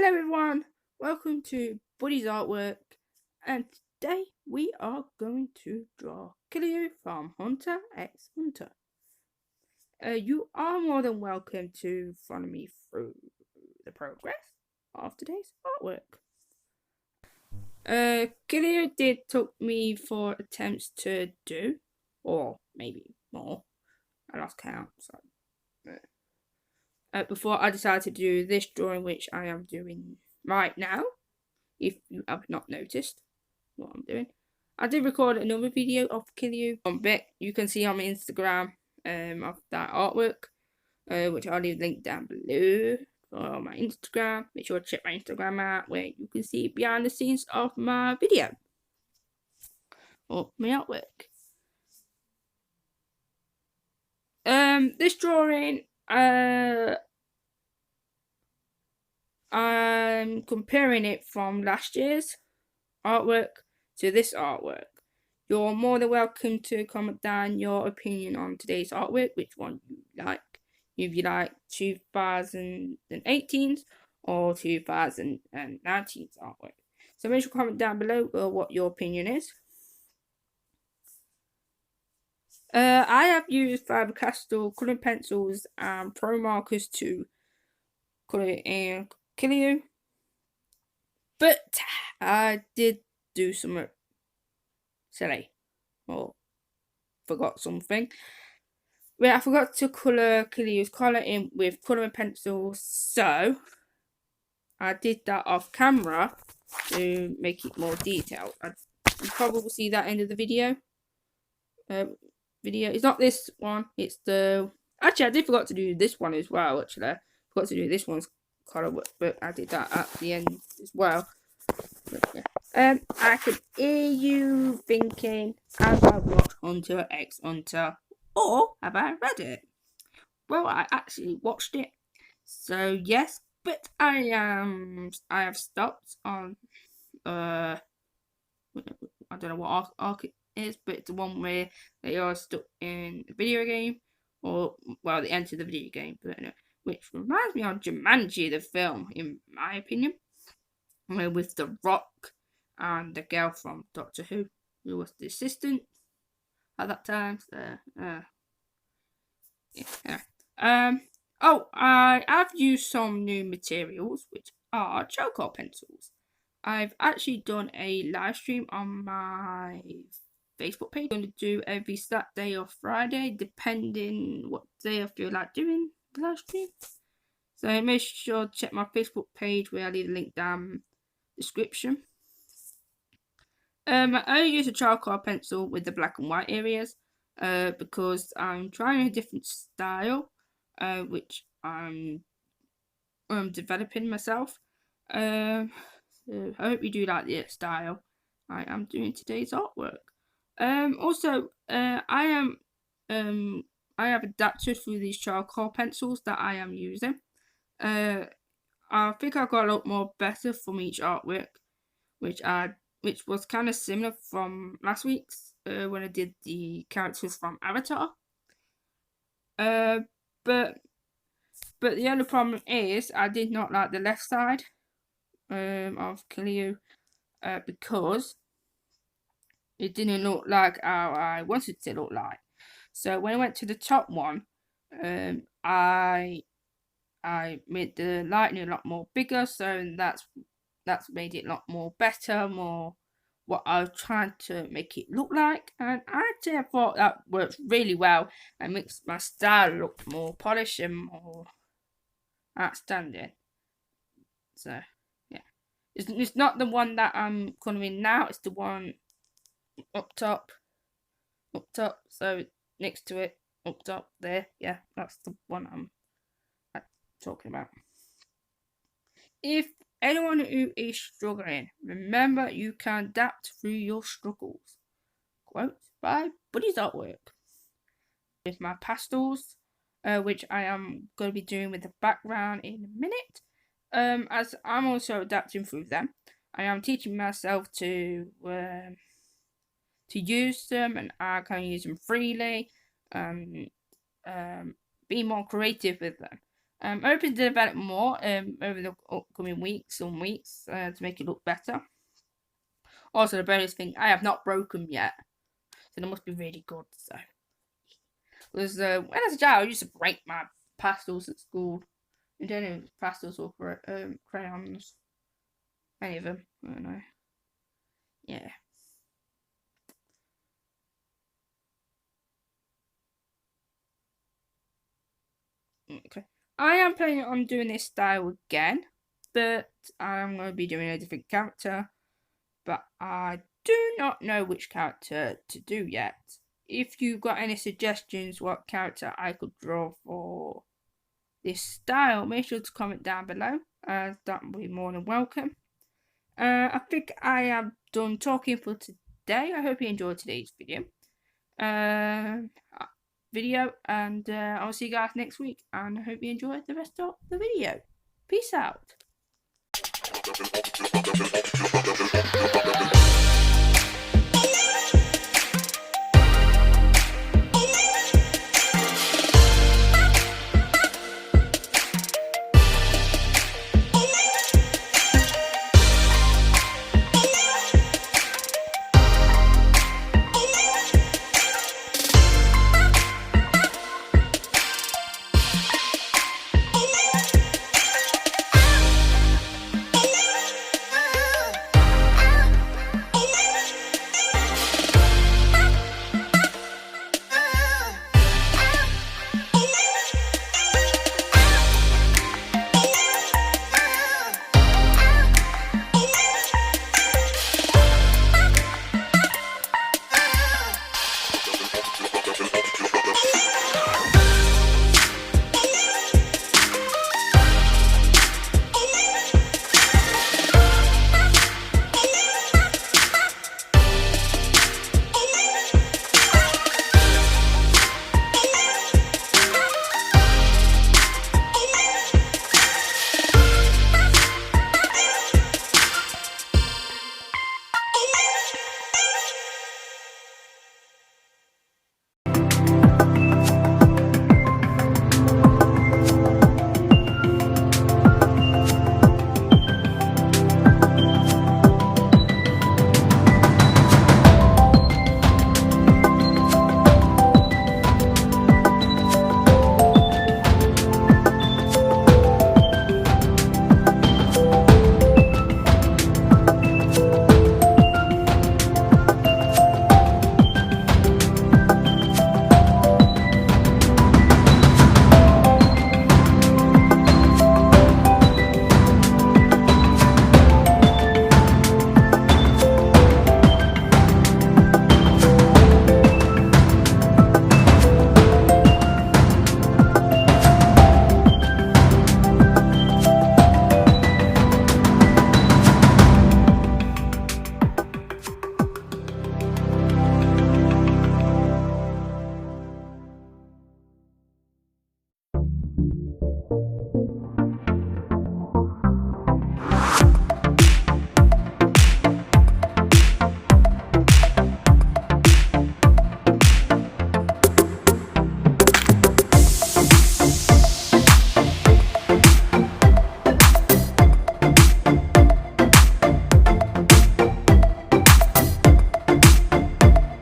Hello everyone, welcome to Buddy's Artwork, and today we are going to draw Killua from Hunter x Hunter. You are more than welcome to follow me through the progress of today's artwork. Killua took me 4 attempts to do, or maybe more, I lost count, so before I decided to do this drawing, which I am doing right now. If you have not noticed what I'm doing, I did record another video of Killua on bit. You can see on my Instagram of that artwork, which I'll leave a link down below for my Instagram. Make sure to check my Instagram out where you can see behind the scenes of my video or my artwork. This drawing, I'm comparing it from last year's artwork to this artwork. You're more than welcome to comment down your opinion on today's artwork, which one you like. If you like 2018's or 2019's artwork. So make sure to comment down below what your opinion is. I have used Faber Castell colouring pencils and Promarkers to colour in Killua, but I did do something silly, or forgot something. I forgot to colour Killua's collar in with colouring pencils, so I did that off camera to make it more detailed. You probably will see that end of the video. It's not this one, it's the... Actually, I did forgot to do this one as well, actually. I forgot to do this one's colour, but I did that at the end as well. But, yeah. I could hear you thinking, have I watched Hunter x Hunter, or have I read it? Well, I actually watched it, so yes, but I have stopped on I don't know what arc it is, but it's the one where they are stuck in a video game, or well, they enter the video game, but which reminds me of Jumanji, the film, in my opinion, with the Rock and the girl from Doctor Who was the assistant at that time. So, yeah. Oh, I have used some new materials, which are charcoal pencils. I've actually done a live stream on my Facebook page. I'm going to do every Saturday or Friday, depending what day I feel like doing the live stream. So make sure to check my Facebook page where I leave a link down in the description. I only use a charcoal pencil with the black and white areas because I'm trying a different style, which I'm developing myself. So I hope you do like the style I am doing today's artwork. Also, I have adapted through these charcoal pencils that I am using. I think I got a lot more better from each artwork, which was kind of similar from last week's when I did the characters from Avatar. But the only problem is I did not like the left side of Killua because it didn't look like how I wanted it to look like. So when I went to the top one, I made the lighting a lot more bigger, so that's made it a lot more better, more what I was trying to make it look like, and actually I thought that worked really well and makes my style look more polished and more outstanding. So yeah, it's not the one that I'm coloring now, it's the one up top, so next to it, up top there, yeah, that's the one I'm talking about. If anyone who is struggling, remember you can adapt through your struggles. Quote by Buddy's Artwork. With my pastels, which I am going to be doing with the background in a minute. As I'm also adapting through them, I am teaching myself to use them, and I can use them freely. Be more creative with them. I'm hoping to develop more over the upcoming weeks to make it look better. Also, the bonus thing, I have not broken yet, so they must be really good. So, because when I was a child, I used to break my pastels at school. I don't know pastels or crayons, any of them. I don't know. Yeah. Okay. I am planning on doing this style again, but I'm going to be doing a different character. But I do not know which character to do yet. If you've got any suggestions what character I could draw for this style, make sure to comment down below, as that will be more than welcome. I think I am done talking for today. I hope you enjoyed today's video. And I'll see you guys next week, and I hope you enjoyed the rest of the video. Peace out.